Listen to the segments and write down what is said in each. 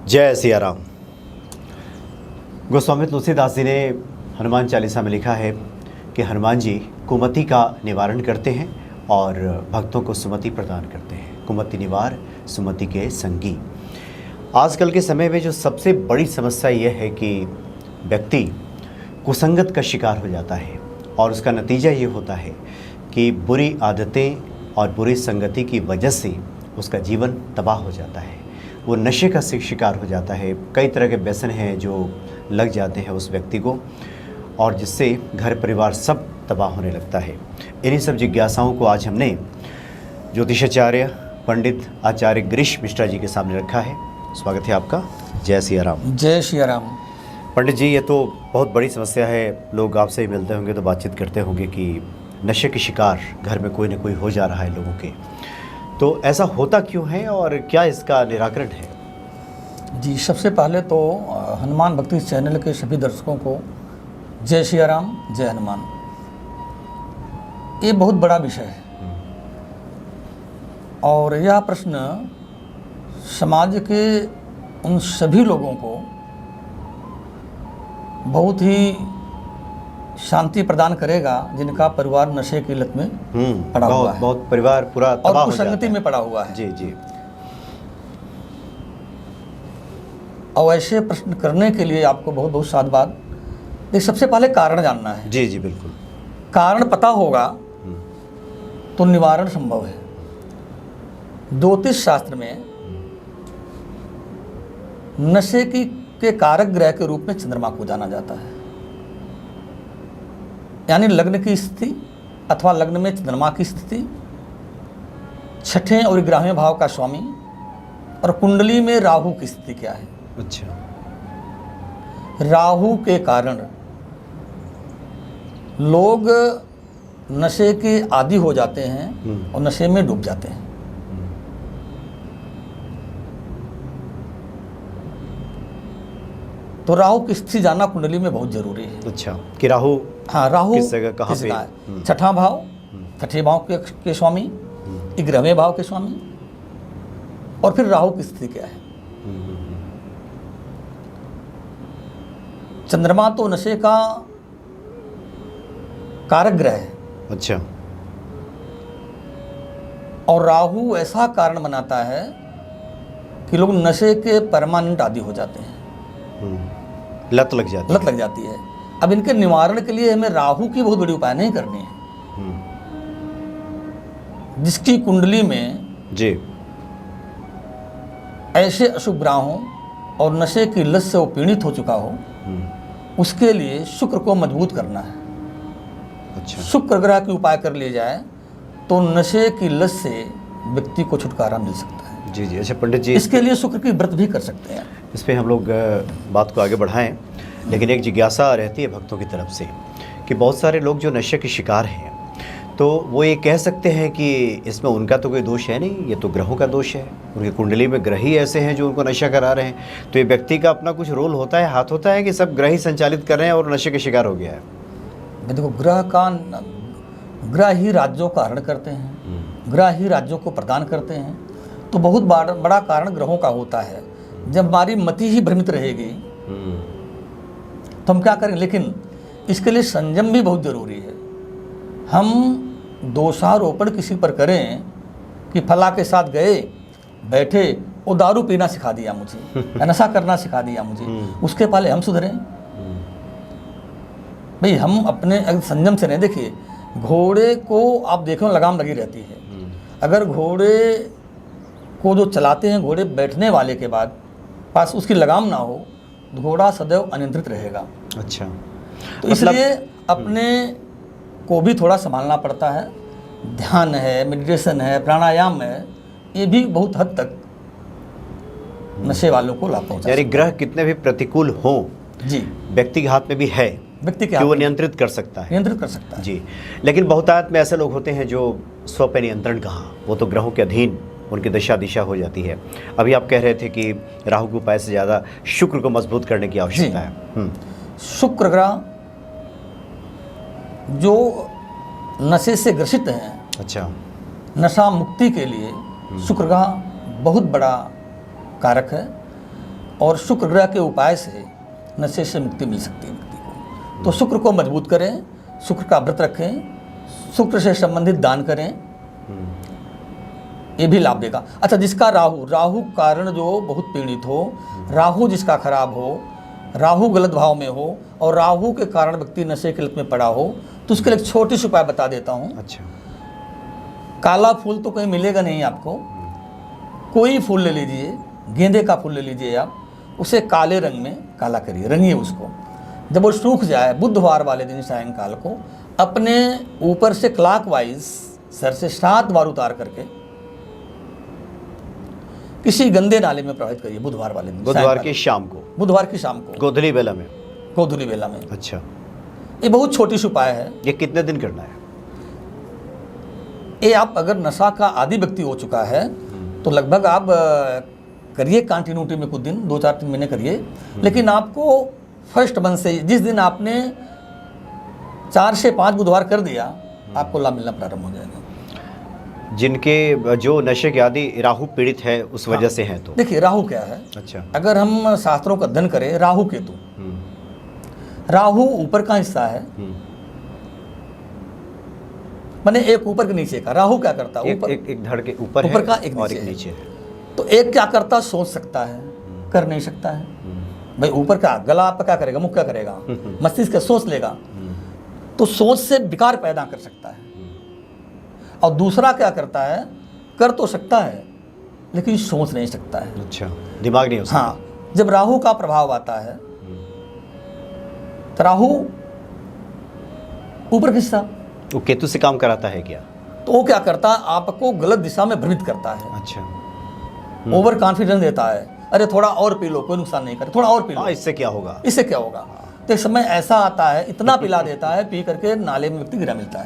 जय सिया राम। गोस्वामी तुलसीदास जी ने हनुमान चालीसा में लिखा है कि हनुमान जी कुमति का निवारण करते हैं और भक्तों को सुमति प्रदान करते हैं। कुमति निवार सुमति के संगी। आजकल के समय में जो सबसे बड़ी समस्या यह है कि व्यक्ति कुसंगत का शिकार हो जाता है और उसका नतीजा ये होता है कि बुरी आदतें और बुरी संगति की वजह से उसका जीवन तबाह हो जाता है। वो नशे का शिकार हो जाता है। कई तरह के व्यसन हैं जो लग जाते हैं उस व्यक्ति को और जिससे घर परिवार सब तबाह होने लगता है। इन्हीं सब जिज्ञासाओं को आज हमने ज्योतिषाचार्य पंडित आचार्य गिरीश मिश्रा जी के सामने रखा है। स्वागत है आपका। जय सिया राम। जय सिया राम। पंडित जी, ये तो बहुत बड़ी समस्या है। लोग आपसे ही मिलते होंगे तो बातचीत करते होंगे कि नशे के शिकार घर में कोई ना कोई हो जा रहा है लोगों के। तो ऐसा होता क्यों है और क्या इसका निराकरण है? जी, सबसे पहले तो हनुमान भक्ति चैनल के सभी दर्शकों को जय सिया राम, जय हनुमान। ये बहुत बड़ा विषय है और यह प्रश्न समाज के उन सभी लोगों को बहुत ही शांति प्रदान करेगा जिनका परिवार नशे की लत में पड़ा हुआ है। बहुत परिवार पूरा तबाह और कुसंगति में पड़ा हुआ है। जी जी। और ऐसे प्रश्न करने के लिए आपको बहुत बहुत साधुवाद। एक सबसे पहले कारण जानना है। जी जी बिल्कुल। कारण पता होगा तो निवारण संभव है। ज्योतिष शास्त्र में नशे के कारक ग्रह के रूप में चंद्रमा को जाना जाता है। यानी लग्न की स्थिति अथवा लग्न में चंद्रमा की स्थिति, छठे और 11वें भाव का स्वामी और कुंडली में राहु की स्थिति क्या है। अच्छा। राहु के कारण लोग नशे के आदी हो जाते हैं और नशे में डूब जाते हैं। तो राहु की स्थिति जानना कुंडली में बहुत जरूरी है। अच्छा, कि राहु, हाँ, राहु किस जगह कहाँ पे है? छठा भाव, छठे भाव के स्वामी, 11वें भाव के स्वामी और फिर राहु की स्थिति क्या है। चंद्रमा तो नशे का कारक ग्रह है। अच्छा। और राहु ऐसा कारण बनाता है कि लोग नशे के परमानेंट आदी हो जाते हैं। लत लग जाती है। अब इनके निवारण के लिए हमें राहु की बहुत बड़ी उपाय नहीं करनी है। जिसकी कुंडली में जी ऐसे अशुभ ग्रह हो और नशे की लत से वो पीड़ित हो चुका हो, उसके लिए शुक्र को मजबूत करना है। अच्छा। शुक्र ग्रह की उपाय कर लिए जाए तो नशे की लत से व्यक्ति को छुटकारा मिल सकता है। जी जी। अच्छा पंडित जी, इसके लिए शुक्र की व्रत भी कर सकते हैं। इस पे हम लोग बात को आगे बढ़ाएं, लेकिन एक जिज्ञासा रहती है भक्तों की तरफ से कि बहुत सारे लोग जो नशे के शिकार हैं तो वो ये कह सकते हैं कि इसमें उनका तो कोई दोष है नहीं, ये तो ग्रहों का दोष है। उनकी कुंडली में ग्रह ही ऐसे हैं जो उनको नशा करा रहे हैं। तो ये व्यक्ति का अपना कुछ रोल होता है, हाथ होता है कि सब ग्रह ही संचालित कर रहे हैं और नशे के शिकार हो गया है? देखो, ग्रह ही राज्यों का हरण करते हैं, ग्रह ही राज्यों को प्रदान करते हैं। तो बहुत बड़ा कारण ग्रहों का होता है। जब हमारी मति ही भ्रमित रहेगी तो हम क्या करें। लेकिन इसके लिए संयम भी बहुत जरूरी है। हम दोषारोपण किसी पर करें कि फला के साथ गए, बैठे, वो दारू पीना सिखा दिया मुझे, नशा करना सिखा दिया मुझे, उसके पहले हम सुधरें। भाई हम अपने संयम से नहीं। देखिए, घोड़े को आप देखो लगाम लगी रहती है। अगर घोड़े को जो चलाते हैं, घोड़े बैठने वाले के बाद पास उसकी लगाम ना हो, घोड़ा सदैव अनियंत्रित रहेगा। अच्छा। तो इसलिए अपने को भी थोड़ा संभालना पड़ता है। ध्यान है, मेडिटेशन है, प्राणायाम है, ये भी बहुत हद तक नशे वालों को लाभ पहुंचाता है। यानी ग्रह कितने भी प्रतिकूल हों, जी, व्यक्ति के हाथ में भी है, व्यक्ति के कि वो नियंत्रित कर सकता है। नियंत्रित कर सकता है जी। लेकिन बहुतायत में ऐसे लोग होते हैं जो स्व पे नियंत्रण कहाँ, वो तो ग्रहों के अधीन उनकी दशा दिशा हो जाती है। अभी आप कह रहे थे कि राहु के उपाय से ज़्यादा शुक्र को मजबूत करने की आवश्यकता है। शुक्र ग्रह जो नशे से ग्रसित हैं, अच्छा, नशा मुक्ति के लिए शुक्र ग्रह बहुत बड़ा कारक है। और शुक्र ग्रह के उपाय से नशे से मुक्ति मिल सकती है व्यक्ति को। तो शुक्र को मजबूत करें, शुक्र का व्रत रखें, शुक्र से संबंधित दान करें, ये भी लाभ देगा। अच्छा, जिसका राहु कारण जो बहुत पीड़ित हो, राहु जिसका खराब हो, राहु गलत भाव में हो और राहु के कारण व्यक्ति नशे की लत में पड़ा हो, तो उसके लिए एक छोटी सी उपाय बता देता हूँ। अच्छा। काला फूल तो कहीं मिलेगा नहीं आपको, कोई फूल ले लीजिए, गेंदे का फूल ले लीजिए आप, उसे काले रंग में काला करिए, रंगिए उसको। जब वो सूख जाए, बुधवार वाले दिन सायंकाल को अपने ऊपर से क्लॉकवाइज सर से 7 बार उतार करके किसी गंदे नाले में प्रवाहित करिए बुधवार वाले दिन, बुधवार की शाम को, बुधवार की शाम को, गोधूली बेला में, गोधूली बेला में। अच्छा। ये बहुत छोटी सी उपाय है। ये कितने दिन करना है? ये आप अगर नशा का आदी व्यक्ति हो चुका है तो लगभग आप करिए कंटिन्यूटी में कुछ दिन, 2-4-3 महीने करिए। लेकिन आपको फर्स्ट मंथ से, जिस दिन आपने 4 से 5 बुधवार कर दिया, आपको लाभ मिलना प्रारंभ हो जाएगा। जिनके जो नशे के आदि राहु पीड़ित है उस वजह से हैं, तो देखिए राहु क्या है। अच्छा। अगर हम शास्त्रों का अध्ययन करें, राहु केतु, राहु ऊपर का हिस्सा है, माने एक ऊपर के नीचे का। राहु क्या करता है? ऊपर एक धड़ के ऊपर ऊपर है का, एक और नीचे एक है। नीचे है। तो एक क्या करता, सोच सकता है, कर नहीं सकता है। भाई ऊपर का गला आपका क्या करेगा, मुख क्या करेगा, मस्तिष्क का सोच लेगा, तो सोच से विकार पैदा कर सकता है। और दूसरा क्या करता है, कर तो सकता है लेकिन सोच नहीं सकता है। अच्छा, दिमाग नहीं हो सकता। हाँ, जब राहु का प्रभाव आता है तो राहु ऊपर का हिस्सा, वो केतु से काम कराता है क्या? तो वो क्या करता है, आपको गलत दिशा में भ्रमित करता है। अच्छा। ओवर कॉन्फिडेंस देता है, अरे थोड़ा और पी लो, कोई नुकसान नहीं करे, थोड़ा और पी लो, हाँ, इससे क्या होगा, इससे क्या होगा। तो एक समय ऐसा आता है, इतना पिला देता है, पी करके नाले में व्यक्ति गिरा मिलता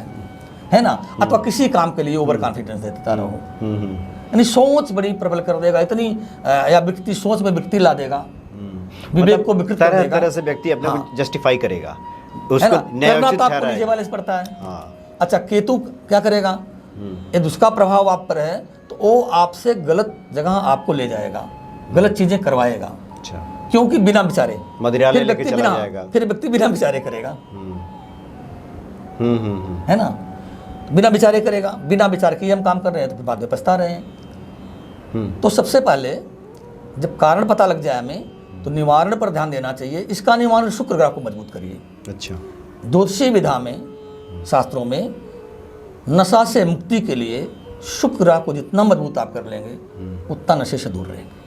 है ना। अथवा किसी काम के लिए ओवर कॉन्फिडेंस देता रहो, यानी सोच बड़ी प्रबल कर देगा, इतनी या व्यक्ति सोच में विकृति ला देगा, विवेक को विकृत कर देगा। तरह से व्यक्ति अपने को जस्टिफाई करेगा, है उसको ना? करना तो आपको नीचे वाले से पड़ता है। हाँ। अच्छा, केतु क्या करेगा, ये उसका प्रभाव आप पर है तो वो आपसे गलत जगह आपको ले जाएगा, गलत चीजें करवाएगा। अच्छा। क्योंकि बिना विचारे मदिरालय लेके चला जाएगा, फिर व्यक्ति बिना विचारे करेगा, हम्म। है ना। बिना विचारे करेगा, बिना विचार किए हम काम कर रहे हैं तो फिर बाद में पछता रहे हैं। तो सबसे पहले जब कारण पता लग जाए हमें तो निवारण पर ध्यान देना चाहिए। इसका निवारण शुक्र ग्रह को मजबूत करिए। अच्छा। ज्योतिषीय विधा में, शास्त्रों में नशा से मुक्ति के लिए शुक्र ग्रह को जितना मजबूत आप कर लेंगे उतना नशे से दूर रहेंगे।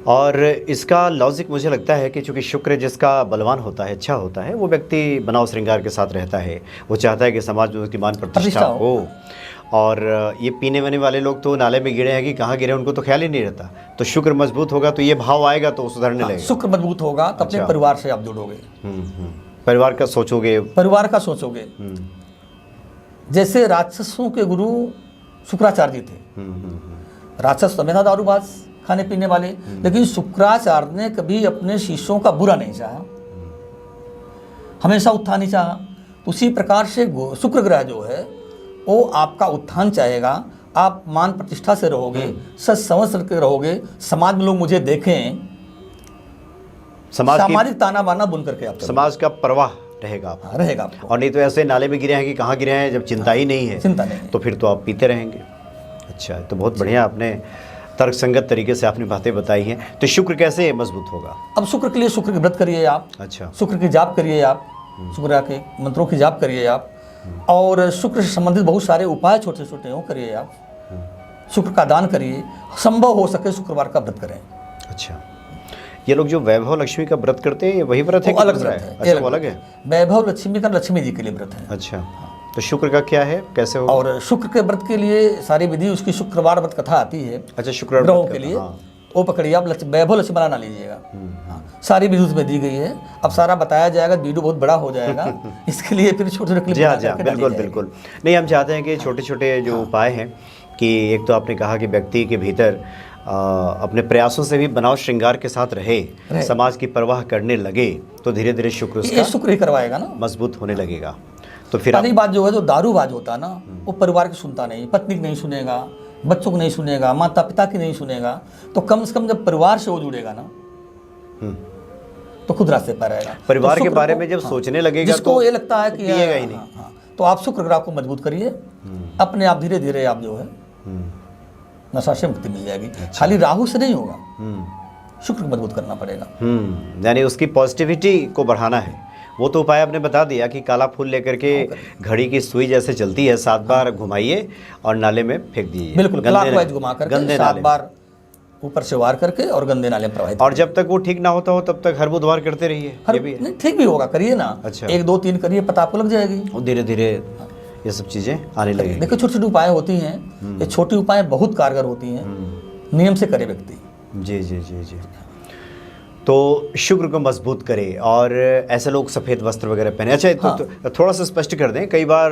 और इसका लॉजिक मुझे लगता है कि चूंकि शुक्र जिसका बलवान होता है, अच्छा होता है, वो व्यक्ति बनाव श्रृंगार के साथ रहता है, वो चाहता है कि समाज में उसकी मान प्रतिष्ठा हो। और ये पीने वाने वाले लोग तो नाले में गिरे हैं कि कहाँ गिरे उनको तो ख्याल ही नहीं रहता। तो शुक्र मजबूत होगा तो ये भाव आएगा तो सुधरने लगेगा। शुक्र मजबूत होगा तो अपने परिवार से आप जुड़ोगे, परिवार का सोचोगे, परिवार का सोचोगे। जैसे राक्षसों के गुरु शुक्राचार्य जी थे। राक्षस तो हमेशा दारूबाज, खाने पीने वाले, लेकिन शुक्राचार्य ने कभी अपने शिष्यों का बुरा नहीं चाहा, हमेशा उत्थान ही चाहा। उसी प्रकार से शुक्र ग्रह जो है वो आपका उत्थान चाहेगा। आप मान प्रतिष्ठा से रहोगे, सच समझ के रहोगे, समाज में लोग मुझे देखें, सामाजिक ताना बाना बुन करके आप समाज का प्रवाह रहेगा आपको। रहेगा आपको। और नहीं तो ऐसे नाले में गिरे हैं कि कहाँ गिरे हैं, जब चिंता ही नहीं है, चिंता नहीं, तो फिर तो आप पीते रहेंगे। अच्छा, तो बहुत बढ़िया आपने तर्कसंगत तरीके से आपने बातें बताई हैं। तो शुक्र कैसे मजबूत होगा? अब शुक्र के लिए शुक्र के व्रत करिए आप। अच्छा। शुक्र की जाप करिए आप, शुक्र के मंत्रों की जाप करिए आप, और शुक्र से संबंधित बहुत सारे उपाय छोटे छोटे हो करिए आप। शुक्र का दान करिए, संभव हो सके शुक्रवार का व्रत करें। अच्छा, ये लोग जो वैभव लक्ष्मी का व्रत करते हैं वही व्रत है? अलग व्रत है। अच्छा, वो अलग है। वैभव लक्ष्मी का लक्ष्मी जी के लिए व्रत है। अच्छा, तो शुक्र का क्या है, कैसे होगा? और शुक्र के व्रत के लिए सारी विधि, उसकी शुक्रवार व्रत कथा आती है। अच्छा, शुक्रवार ग्रहों के लिए वो पकड़िए आप, वैभव लक्ष्मी बना लीजिएगा। सारी विधि उसमें दी गई है। अब सारा बताया जाएगा, वीडियो बहुत बड़ा हो जाएगा, इसके लिए फिर छोटे छोटे क्लिप बना के बिल्कुल बिल्कुल नहीं, हम चाहते हैं कि छोटे छोटे जो उपाय हैं, कि एक तो आपने कहा कि व्यक्ति के भीतर अपने प्रयासों से भी बनाव श्रृंगार के साथ रहे, समाज की परवाह करने लगे, तो धीरे धीरे शुक्र ही करवाएगा ना, मजबूत होने लगेगा। तो फिर पहली बात जो है, जो दारूबाज होता है ना, वो परिवार की सुनता नहीं, पत्नी की नहीं सुनेगा, बच्चों को नहीं सुनेगा, माता पिता की नहीं सुनेगा। तो कम से कम जब परिवार से वो जुड़ेगा ना, तो खुद रास्ते पर रहेगा। परिवार तो के शुक्र बारे को- में जब हाँ, सोचने लगेगा जिसको तो ये लगता है कि पिएगा ही नहीं। हाँ, तो आप शुक्र ग्रह को मजबूत करिए, अपने आप धीरे धीरे आप जो है नशा से मुक्ति मिल जाएगी। खाली राहु से नहीं होगा, शुक्र को मजबूत करना पड़ेगा। यानी उसकी पॉजिटिविटी को बढ़ाना है। वो तो उपाय आपने बता दिया कि काला फूल लेकर के घड़ी की सुई जैसे चलती है 7 बार घुमाइए और नाले में फेंक दीजिए। बिल्कुल, क्लॉकवाइज घुमा करके गंदे 7 नाले बार ऊपर से वार करके और गंदे नाले में प्रवाहित। और जब तक वो ठीक ना होता हो तब तक हर बुधवार करते रहिए। ये भी है। नहीं, ठीक भी होगा, करिए ना। अच्छा। 1 2 3 करिए, पता आपको लग जाएगी। और धीरे धीरे ये सब चीज़ें आने लगेंगी। देखो, छोटी छोटी उपाय होती हैं, ये छोटी उपाय बहुत कारगर होती हैं। नियम से करे व्यक्ति। जी जी जी जी। तो शुक्र को मजबूत करे और ऐसे लोग सफ़ेद वस्त्र वगैरह पहने। अच्छा, तो थोड़ा सा स्पष्ट कर दें। कई बार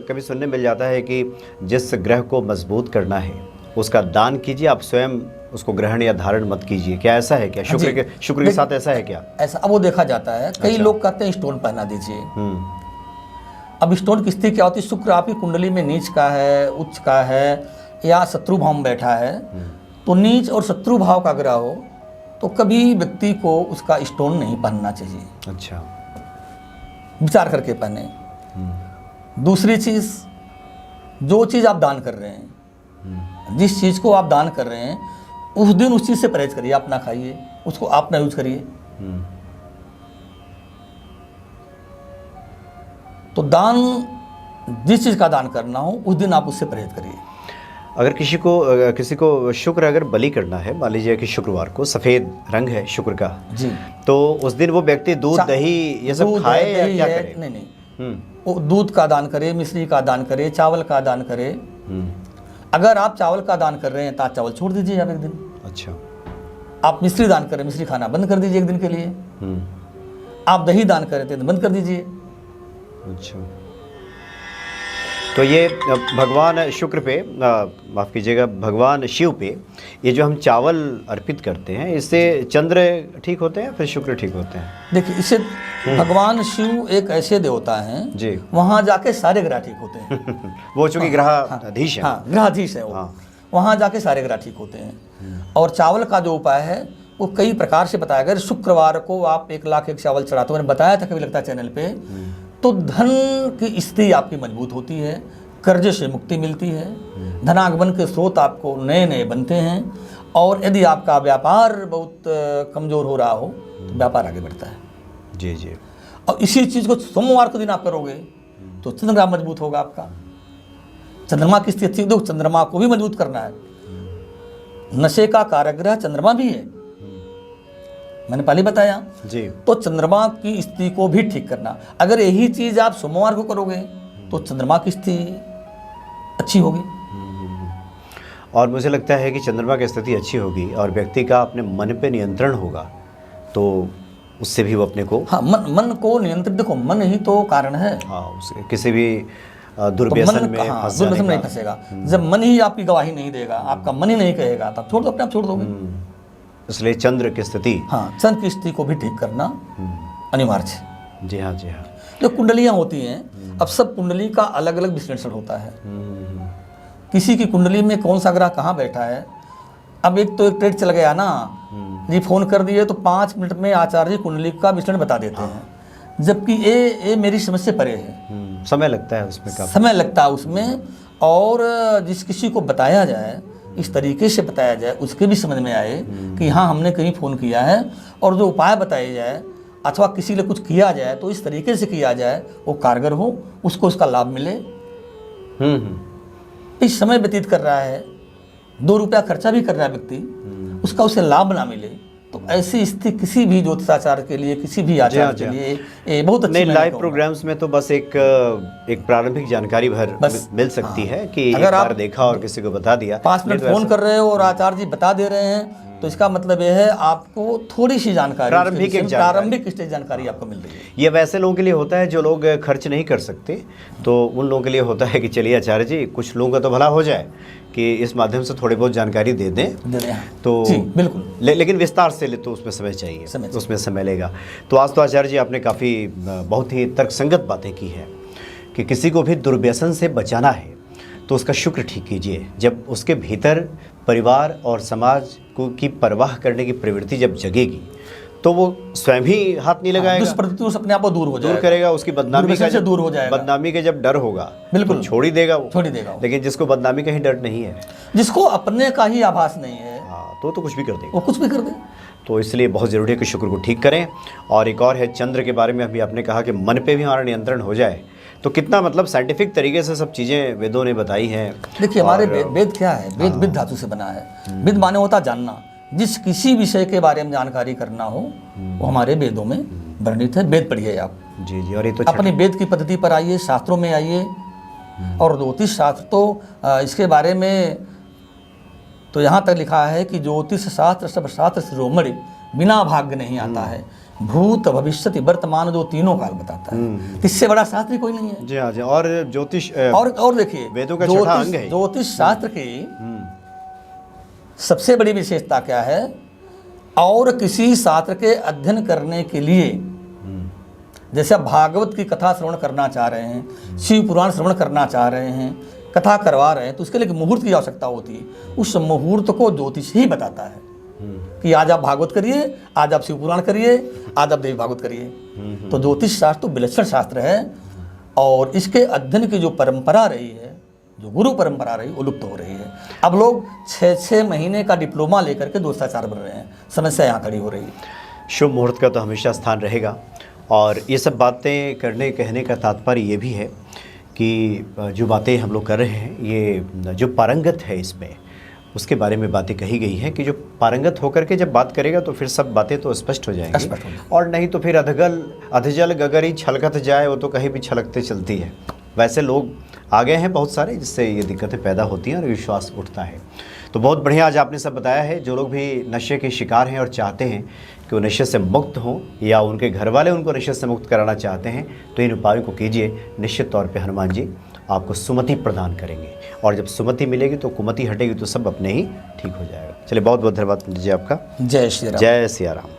कभी सुनने मिल जाता है कि जिस ग्रह को मजबूत करना है उसका दान कीजिए, आप स्वयं उसको ग्रहण या धारण मत कीजिए। क्या ऐसा है क्या? शुक्र के साथ ऐसा है क्या? ऐसा अब वो देखा जाता है। कई लोग कहते हैं स्टोन पहना दीजिए। अब स्टोन की स्थिति क्या होती है? शुक्र आपकी कुंडली में नीच का है, उच्च का है या शत्रु भाव में बैठा है। तो नीच और शत्रु भाव का ग्रह हो तो कभी व्यक्ति को उसका स्टोन नहीं पहनना चाहिए। अच्छा, विचार करके पहने। दूसरी चीज़, जो चीज़ आप दान कर रहे हैं, जिस चीज़ को आप दान कर रहे हैं, उस दिन उस चीज़ से परहेज करिए। आप ना खाइए, उसको आप ना यूज करिए। तो दान, जिस चीज़ का दान करना हो उस दिन आप उससे परहेज करिए। अगर किसी को शुक्र अगर बलि करना है, मान लीजिए कि शुक्रवार को सफ़ेद रंग है शुक्र का जी, तो उस दिन वो व्यक्ति दूध दही ये सब खाए या क्या करे? नहीं, वो दूध का दान करे, मिश्री का दान करे, चावल का दान करे। अगर आप चावल का दान कर रहे हैं तो आप चावल छोड़ दीजिए आप एक दिन। अच्छा। आप मिश्री दान करें, मिश्री खाना बंद कर दीजिए एक दिन के लिए। आप दही दान करें तो बंद कर दीजिए। अच्छा, तो ये भगवान शुक्र पे, माफ़ कीजिएगा, भगवान शिव पे ये जो हम चावल अर्पित करते हैं, इससे चंद्र ठीक होते हैं फिर शुक्र ठीक होते हैं? देखिए, इससे भगवान शिव एक ऐसे देवता हैं जी, वहाँ जाके सारे ग्रह ठीक होते हैं। वो चूँकि ग्रहाधीश है। हाँ, ग्रहाधीश है वो। वहाँ जाके सारे ग्रह ठीक होते हैं। और चावल का जो उपाय है वो कई प्रकार से बताया गया। शुक्रवार को आप 1 लाख एक चावल चढ़ाते, मैंने बताया था कभी लगता है चैनल पे। तो धन की स्थिति आपकी मजबूत होती है, कर्जे से मुक्ति मिलती है, धनागमन के स्रोत आपको नए नए बनते हैं। और यदि आपका व्यापार बहुत कमज़ोर हो रहा हो तो व्यापार आगे बढ़ता है। जी जी। और इसी चीज़ को सोमवार को दिन आप करोगे तो चंद्रमा मजबूत होगा आपका। चंद्रमा की स्थिति, देखो चंद्रमा को भी मजबूत करना है। नशे का कारक चंद्रमा भी है, मैंने पहले बताया जी। तो चंद्रमा की स्थिति को भी ठीक करना। अगर यही चीज़ आप सोमवार को करोगे तो चंद्रमा की स्थिति अच्छी होगी। और मुझे लगता है कि चंद्रमा की स्थिति अच्छी होगी और व्यक्ति का अपने मन पे नियंत्रण होगा तो उससे भी वो अपने को, हाँ, मन को नियंत्रित, देखो मन ही तो कारण है। हाँ, उसके किसी भी दुर्व्यसन में फंस जाने दुर्व्यसन में नहीं का। फंसेगा। जब मन ही आपकी गवाही नहीं देगा, आपका मन ही नहीं कहेगा, तब छोड़ दो, अपने आप छोड़ दोगे। इसलिए चंद्र की स्थिति, हाँ, चंद्र की स्थिति को भी ठीक करना अनिवार्य है। जी हाँ जी हाँ। जो कुंडलियाँ होती हैं, अब सब कुंडली का अलग अलग विश्लेषण होता है। किसी की कुंडली में कौन सा ग्रह कहाँ बैठा है। अब एक ट्रेड चल गया ना जी, फोन कर दिए तो 5 मिनट में आचार्य जी कुंडली का विश्लेषण बता देते हैं, जबकि ये मेरी समझ से परे है। समय लगता है उसमें, काफी समय लगता है उसमें। और जिस किसी को बताया जाए, इस तरीके से बताया जाए, उसके भी समझ में आए कि हाँ हमने कहीं फ़ोन किया है, और जो उपाय बताए जाए अथवा किसी लिए कुछ किया जाए तो इस तरीके से किया जाए वो कारगर हो, उसको उसका लाभ मिले। इस समय व्यतीत कर रहा है, 2 रुपया खर्चा भी कर रहा है व्यक्ति, उसका उसे लाभ ना मिले, तो ऐसी स्थिति किसी भी ज्योतिषाचार्य के लिए, किसी भी आचार्य के लिए ये बहुत अच्छी। नहीं, लाइव प्रोग्राम्स में तो बस एक प्रारंभिक जानकारी भर मिल सकती है कि अगर एक बार देखा और किसी को बता दिया। 5 मिनट फोन कर रहे हो और आचार्य जी बता दे रहे हैं तो इसका मतलब यह है आपको थोड़ी सी जानकारी, प्रारंभिक स्टेज जानकारी आपको मिल रही है। ये वैसे लोगों के लिए होता है जो लोग खर्च नहीं कर सकते, तो उन लोगों के लिए होता है कि चलिए आचार्य जी कुछ लोगों का तो भला हो जाए कि इस माध्यम से थोड़ी बहुत जानकारी दे दें। तो बिल्कुल, लेकिन विस्तार से तो उसमें समय चाहिए, उसमें समय लेगा। तो आज तो आचार्य जी आपने काफ़ी बहुत ही तर्कसंगत बातें की है कि किसी को भी दुर्व्यसन से बचाना है तो उसका शुक्र ठीक कीजिए। जब उसके भीतर परिवार और समाज को की परवाह करने की प्रवृत्ति जब जगेगी तो वो स्वयं ही हाथ नहीं लगाएगा, दुष्प्रवृत्तियों से अपने आप वो दूर हो दूर जाएगा, करेगा। उसकी बदनामी का दुर्व्यसन से दूर हो जाएगा, बदनामी का जब डर होगा बिल्कुल तो छोड़ ही देगा वो, छोड़ ही देगा वो। लेकिन जिसको बदनामी का ही डर नहीं है, जिसको अपने का ही आभास नहीं है, हाँ, तो कुछ भी कर देगा, वो कुछ भी कर दे। तो इसलिए बहुत ज़रूरी है कि शुक्र को ठीक करें। और एक और है चंद्र के बारे में, अभी आपने कहा कि मन पे भी हमारा नियंत्रण हो जाए, तो कितना मतलब साइंटिफिक तरीके से सब चीज़ें वेदों ने बताई हैं। देखिए हमारे वेद क्या है, वेद विद धातु से बना है। विद माने होता जानना, जिस किसी विषय के बारे में जानकारी करना हो वो हमारे वेदों में वर्णित है। वेद पढ़िए आप जी जी। और ये तो अपनी वेद की पद्धति पर आइए, शास्त्रों में आइए। और ज्योतिष शास्त्र तो इसके बारे में तो यहाँ तक लिखा है कि ज्योतिष शास्त्र सब शास्त्र शिरोमणि बिना भाग्य नहीं आता है। भूत भविष्यति वर्तमान जो तीनों काल बताता है, इससे बड़ा शास्त्र कोई नहीं है। जी हाँ जी। और ज्योतिष और देखिए वेदों का छठा अंग है। ज्योतिष शास्त्र की सबसे बड़ी विशेषता क्या है, और किसी शास्त्र के अध्ययन करने के लिए, जैसे आप भागवत की कथा श्रवण करना चाह रहे हैं, शिव पुराण श्रवण करना चाह रहे हैं, कथा करवा रहे हैं, तो उसके लिए मुहूर्त की आवश्यकता होती है। उस मुहूर्त को ज्योतिष ही बताता है कि आज आप भागवत करिए, आज आप शिव पुराण करिए, आज आप देवी भागवत करिए। तो ज्योतिष शास्त्र तो विलक्षण शास्त्र है, और इसके अध्ययन की जो परंपरा रही है, जो गुरु परंपरा रही, वो लुप्त हो रही है। अब लोग 6-6 महीने का डिप्लोमा लेकर के दोस्ताचार्य बन रहे हैं, समस्या यहाँ खड़ी हो रही है। शुभ मुहूर्त का तो हमेशा स्थान रहेगा। और ये सब बातें करने कहने का तात्पर्य ये भी है कि जो बातें हम लोग कर रहे हैं, ये जो पारंगत है इसमें, उसके बारे में बातें कही गई हैं कि जो पारंगत होकर के जब बात करेगा तो फिर सब बातें तो स्पष्ट हो जाएंगी, और नहीं तो फिर अधजल गगरी छलकत जाए, वो तो कहीं भी छलकते चलती है। वैसे लोग आ गए हैं बहुत सारे, जिससे ये दिक्कतें पैदा होती हैं और विश्वास उठता है। तो बहुत बढ़िया आज आपने सब बताया है। जो लोग भी नशे के शिकार हैं और चाहते हैं कि वो नशे से मुक्त हों, या उनके घर वाले उनको नशे से मुक्त कराना चाहते हैं, तो इन उपायों को कीजिए। निश्चित तौर पे हनुमान जी आपको सुमति प्रदान करेंगे, और जब सुमति मिलेगी तो कुमति हटेगी, तो सब अपने ही ठीक हो जाएगा। चलिए बहुत बहुत धन्यवाद जी आपका। जय श्री राम। जय सिया राम।